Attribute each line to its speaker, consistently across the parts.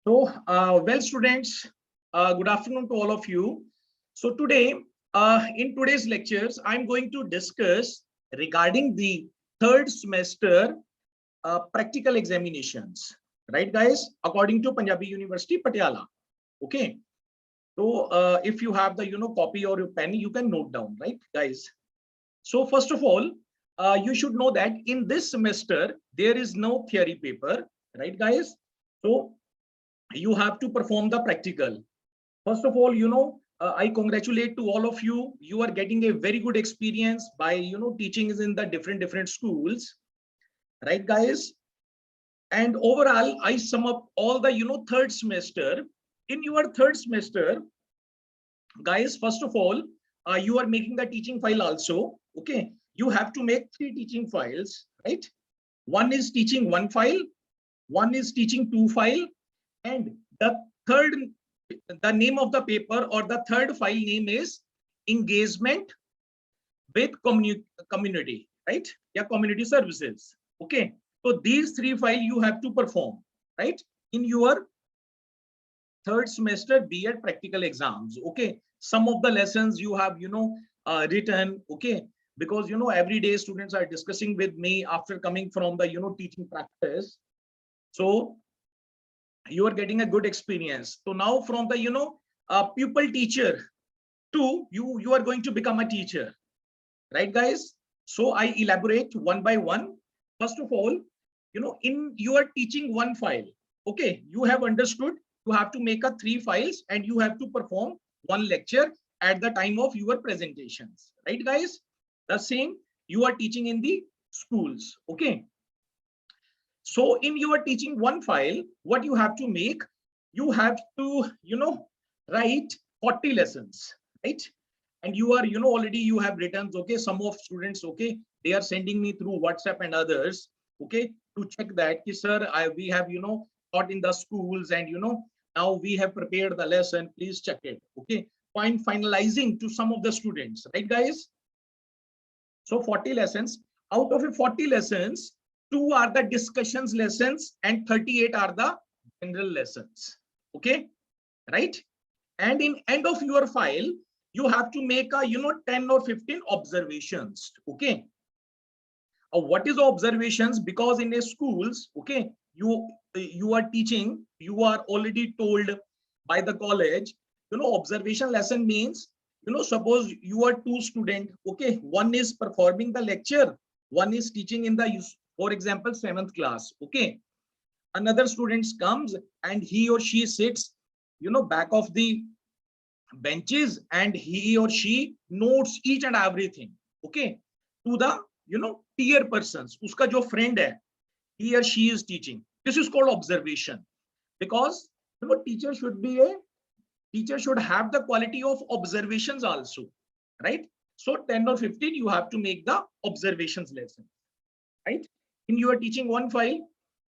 Speaker 1: Well, students, good afternoon to all of you. So today, in today's lectures, I'm going to discuss regarding the third semester practical examinations, right, guys? According to Punjabi University, Patiala. Okay. So if you have the copy or your pen, you can note down, right, guys? So first of all, you should know that in this semester there is no theory paper, right, guys? So you have to perform the practical. First of all, I congratulate to all of you. You are getting a very good experience by teaching is in the different schools, right, guys? And overall, I sum up all the third semester. In your third semester, guys, first of all, you are making the teaching file also. Okay, you have to make 3 teaching files, right? One is teaching 1 file, one is teaching 2 file, and the name of the paper or the third file name is engagement with community, right? Yeah, community services. Okay, so these 3 files you have to perform, right, in your third semester B.Ed practical exams. Okay, some of the lessons you have written. Okay, because every day students are discussing with me after coming from the teaching practice. So you are getting a good experience. So now from the pupil teacher to you are going to become a teacher, right, guys? So I elaborate one by one. First of all, in you are teaching 1 file. Okay, you have understood you have to make a 3 files and you have to perform 1 lecture at the time of your presentations, right, guys? The same you are teaching in the schools. Okay, so in your teaching 1 file, what you have to make, you have to write 40 lessons, right? And you are already you have written. Okay, some of students, okay, they are sending me through WhatsApp and others, okay, to check that, sir, we have taught in the schools, and now we have prepared the lesson, please check it. Okay, finalizing to some of the students, right, guys? So 40 lessons. Out of a 40 lessons, 2 are the discussions lessons and 38 are the general lessons. Okay, right? And in end of your file, you have to make a 10 or 15 observations. Okay, what is observations? Because in a schools, okay, you are teaching, you are already told by the college, observation lesson means, suppose you are 2 student, okay, one is performing the lecture, one is teaching in the, for example, 7th class. Okay, another student comes and he or she sits back of the benches and he or she notes each and everything, okay, to the peer persons, uska jo friend hai, he or she is teaching. This is called observation, because teacher should have the quality of observations also, right? So 10 or 15 you have to make the observations lesson, right, in your teaching 1 file.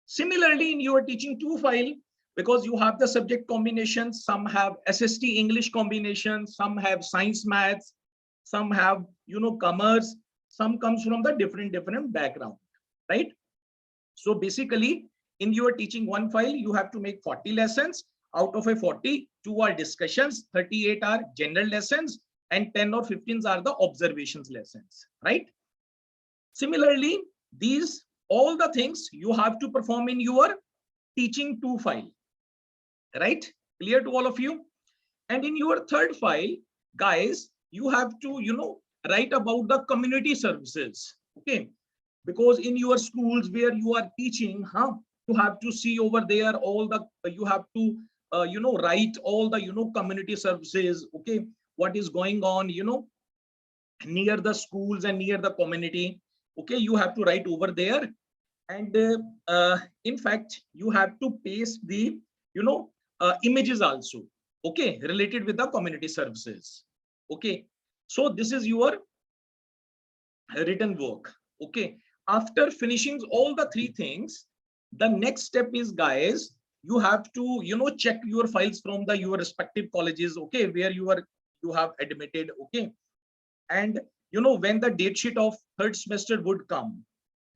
Speaker 1: Similarly, in your teaching 2 file, because you have the subject combinations, some have SST English combination, some have science maths, some have commerce, some comes from the different background, right? So basically in your teaching 1 file you have to make 40 lessons. Out of a 40, 2 are discussions, 38 are general lessons, and 10 or 15 are the observations lessons, right? Similarly, these all the things you have to perform in your teaching 2 file, right? Clear to all of you? And in your third file, guys, you have to write about the community services. Okay, because in your schools where you are teaching, you have to see over there all the you have to write all the community services. Okay, what is going on near the schools and near the community. Okay, you have to write over there. And in fact you have to paste the images also, okay, related with the community services. Okay, so this is your written work. Okay, after finishing all the 3 things, the next step is, guys, you have to check your files from the your respective colleges, okay, where you have admitted. Okay, and when the date sheet of third semester would come.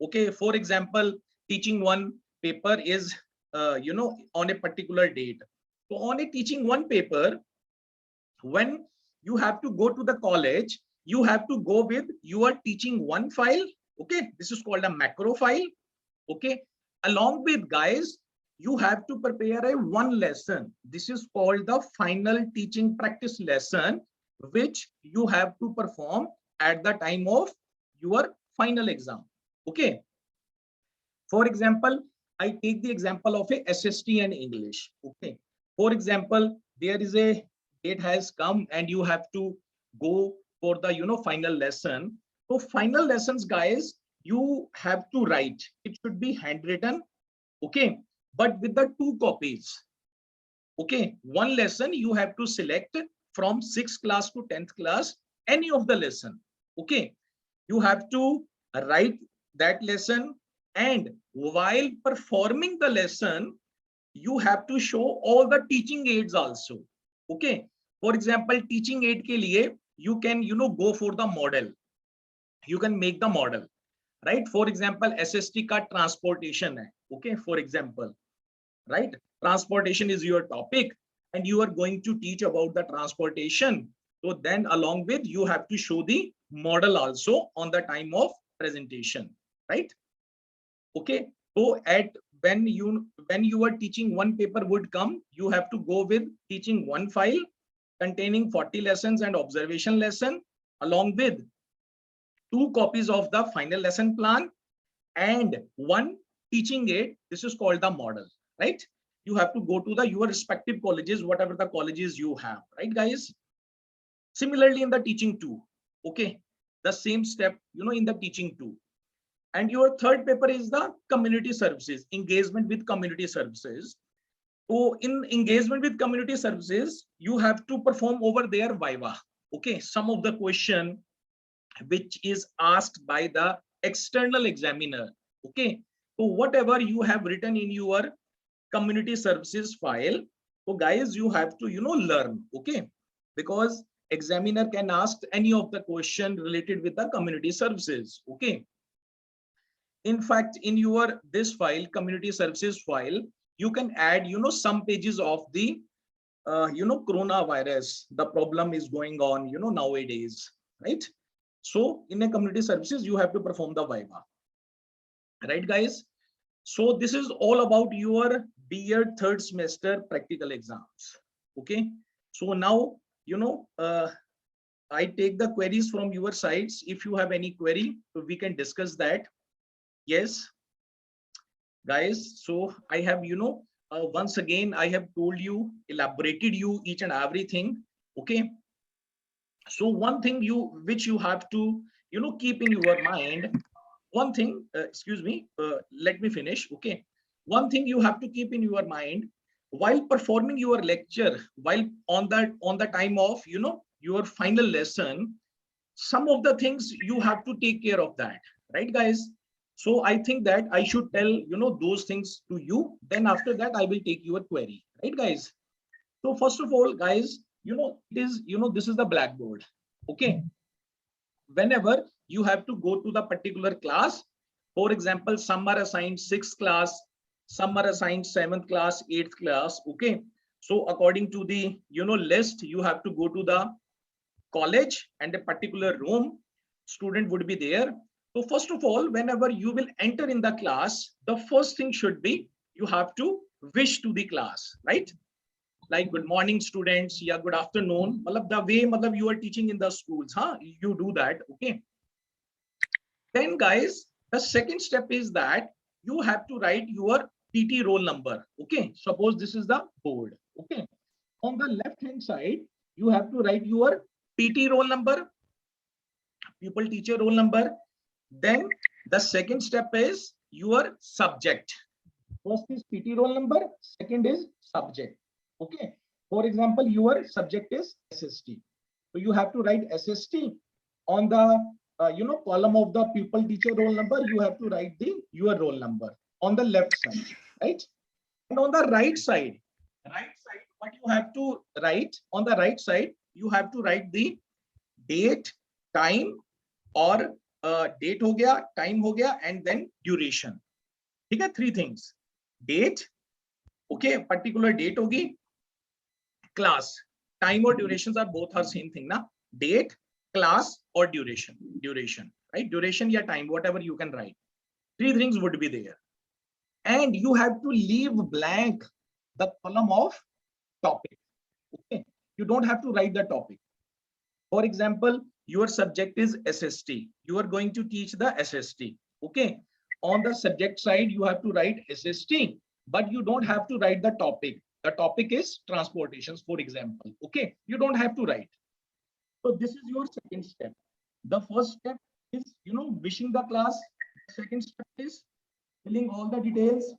Speaker 1: Okay, for example, teaching 1 paper is on a particular date. So on a teaching one paper, when you have to go to the college, you have to go with your teaching one file. Okay, this is called a macro file. Okay, along with, guys, you have to prepare a one lesson. This is called the final teaching practice lesson, which you have to perform at the time of your final exam. Okay, for example, I take the example of a SST and English. Okay, for example, there is a date has come and you have to go for the final lesson. So final lessons, guys, you have to write. It should be handwritten. Okay, but with the two copies. Okay, one lesson you have to select from 6th class to 10th class, any of the lesson. Okay, you have to write that lesson, and while performing the lesson, you have to show all the teaching aids also. Okay, for example, teaching aid ke liye you can go for the model. You can make the model, right? For example, SST ka transportation hai. Okay, for example, right? Transportation is your topic and you are going to teach about the transportation. So then along with, you have to show the model also on the time of presentation, right? Okay, so at when you are teaching one paper would come, you have to go with teaching one file containing 40 lessons and observation lesson, along with 2 copies of the final lesson plan and one teaching aid. This is called the model, right? You have to go to the your respective colleges, whatever the colleges you have, right, guys? Similarly in the teaching 2, okay, the same step in the teaching 2. And your third paper is the community services, engagement with community services. So in engagement with community services, you have to perform over there viva. Okay, some of the question which is asked by the external examiner. Okay, so whatever you have written in your community services file, so guys, you have to learn. Okay, because examiner can ask any of the question related with the community services. Okay, in fact, in your this file, community services file, you can add some pages of the coronavirus. The problem is going on nowadays, right? So in a community services, you have to perform the viva, right, guys? So this is all about your B.Ed third semester practical exams. Okay, so now I take the queries from your sides. If you have any query, so we can discuss that. Yes, guys. So I have once again I have told you, elaborated you each and everything. Okay, so one thing which you have to keep in your mind, one thing, excuse me, let me finish. Okay, one thing you have to keep in your mind while performing your lecture, while on the time of your final lesson, some of the things you have to take care of that, right, guys? So I think that I should tell those things to you, then after that I will take your query, right, guys? So first of all, guys, it is this is the blackboard. Okay, whenever you have to go to the particular class, for example, some are assigned 6th class, some are assigned 7th class, 8th class. Okay, so according to the list, you have to go to the college and a particular room, student would be there. So first of all, whenever you will enter in the class, the first thing should be you have to wish to the class, right? Like good morning students, yeah, good afternoon, the way you are teaching in the schools, you do that. Okay, then guys, the second step is that you have to write your TT roll number. Okay, suppose this is the board. Okay, on the left hand side you have to write your PT roll number, pupil teacher roll number. Then the second step is your subject. First is PT roll number, second is subject. Okay, for example, your subject is SST, so you have to write SST. On the column of the pupil teacher roll number, you have to write the your roll number on the left side, right? And on the right side, what you have to write on the right side, you have to write the date, time, or date हो गया, time हो गया, and then duration. ठीक है, 3 things: date, Okay, particular date होगी, class, time or durations are both are same thing na, date, class or duration, right? Duration या time, whatever you can write. Three things would be there, and you have to leave blank the column of topic. Okay, you don't have to write the topic. For example, your subject is SST. You are going to teach the SST. Okay, on the subject side you have to write SST, but you don't have to write the topic. The topic is transportations, for example. Okay, you don't have to write. So this is your second step. The first step is, wishing the class. The second step is filling all the details,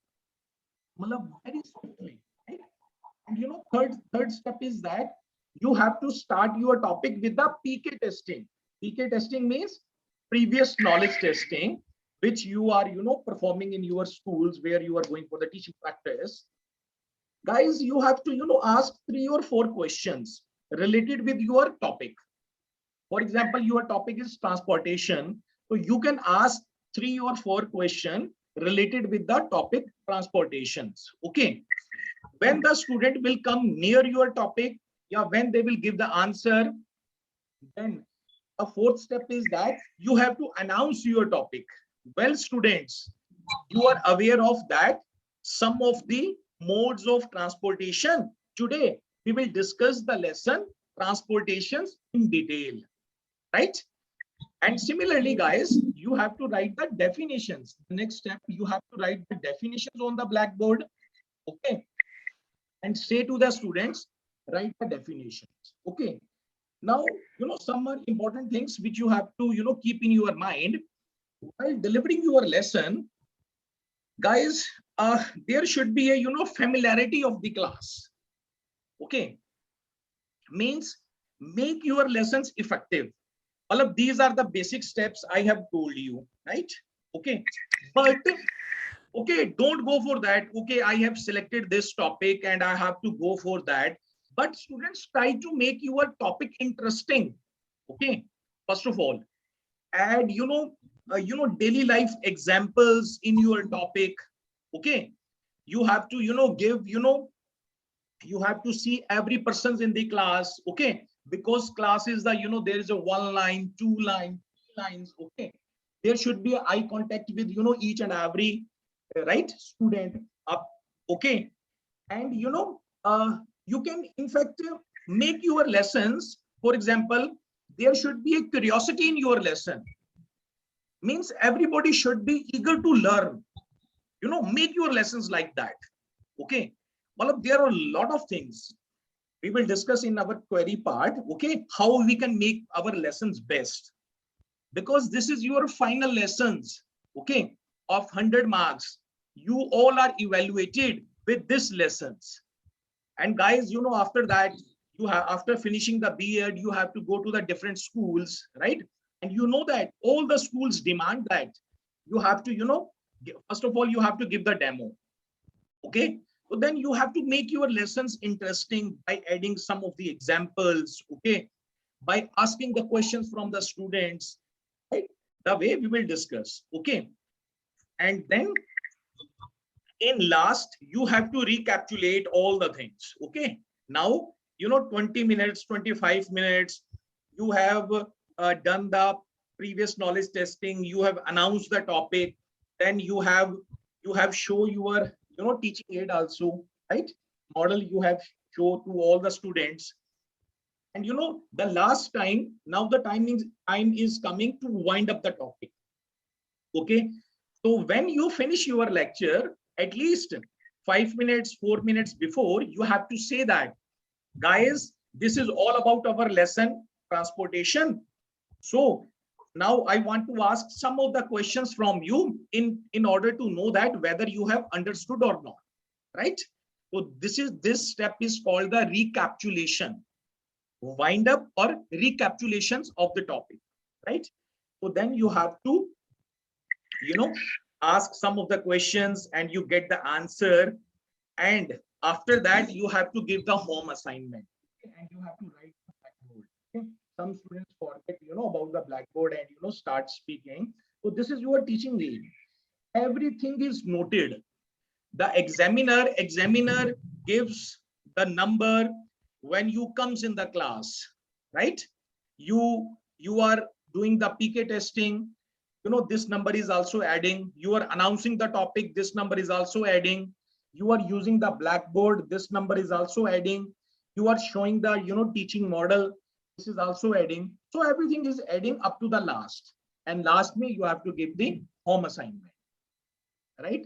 Speaker 1: very swiftly, right? And third step is that you have to start your topic with the PK testing. PK testing means previous knowledge testing, which you are performing in your schools where you are going for the teaching practice. Guys, you have to ask 3 or 4 questions related with your topic. For example, your topic is transportation, so you can ask 3 or 4 questions related with the topic transportations. Okay, when the student will come near your topic, yeah, when they will give the answer, then a fourth step is that you have to announce your topic. Well, students, you are aware of that some of the modes of transportation. Today we will discuss the lesson transportations in detail, right? And similarly, guys, you have to write the definitions. The next step, you have to write the definitions on the blackboard. Okay, and say to the students, write the definitions. Okay, now some are important things which you have to keep in your mind while delivering your lesson. Guys, there should be a familiarity of the class. Okay, means make your lessons effective. All of these are the basic steps I have told you, right? Okay, but okay, don't go for that. Okay, I have selected this topic and I have to go for that. But students, try to make your topic interesting. Okay, first of all, add daily life examples in your topic. Okay, you have to give you have to see every person's in the class. Okay, because class is the there is a 1 line, 2 line, 3 lines. Okay, there should be eye contact with each and every right student up. Okay, and you can in fact make your lessons, for example, there should be a curiosity in your lesson. Means everybody should be eager to learn. Make your lessons like that. Okay, well, there are a lot of things we will discuss in our query part. Okay, how we can make our lessons best, because this is your final lessons. Okay, of 100 marks, you all are evaluated with this lessons. And guys, after that, you have, after finishing the B.Ed, you have to go to the different schools, right? And that all the schools demand that you have to first of all you have to give the demo. Okay, so then you have to make your lessons interesting by adding some of the examples. Okay, by asking the questions from the students, right? The way we will discuss. Okay, and then in last, you have to recapitulate all the things. Okay, now 20 minutes, 25 minutes, you have done the previous knowledge testing, you have announced the topic, then you have show your teaching aid also, right? Model you have show to all the students. And the last time, now the time is coming to wind up the topic. Okay, so when you finish your lecture, at least 5 minutes, 4 minutes before, you have to say that, guys, this is all about our lesson transportation. So now I want to ask some of the questions from you in order to know that whether you have understood or not, right? So this step is called the recapitulation, wind up or recapitulations of the topic, right? So then you have to ask some of the questions and you get the answer, and after that you have to give the home assignment. And you have to write the blackboard. Okay? Some students forget about the blackboard and start speaking. So this is your teaching aid. Everything is noted. The examiner gives the number when you comes in the class, right? You are doing the PK testing, you know, this number is also adding. You are announcing the topic, this number is also adding. You are using the blackboard, this number is also adding. You are showing the, you know, teaching model, this is also adding. So everything is adding up to the last, and last me you have to give the home assignment, right?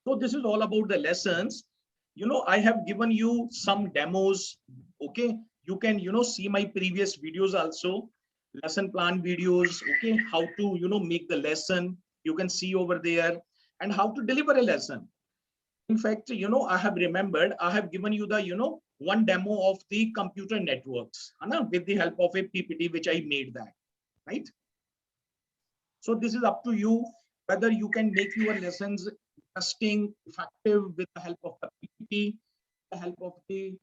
Speaker 1: So this is all about the lessons. You know, I have given you some demos. Okay, you can, you know, see my previous videos also, lesson plan videos. Okay, how to, you know, make the lesson, you can see over there, and how to deliver a lesson. In fact, you know, I have remembered, I have given you the, you know, one demo of the computer networks, with the help of a PPT which I made that, right? So this is up to you whether you can make your lessons interesting, effective with the help of the PPT, the help of the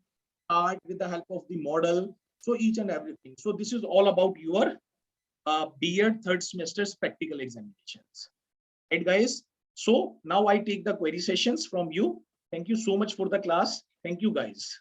Speaker 1: chart, with the help of the model. So each and everything. So this is all about your B.Ed third semester's practical examinations. Right, guys? So now I take the query sessions from you. Thank you so much for the class. Thank you, guys.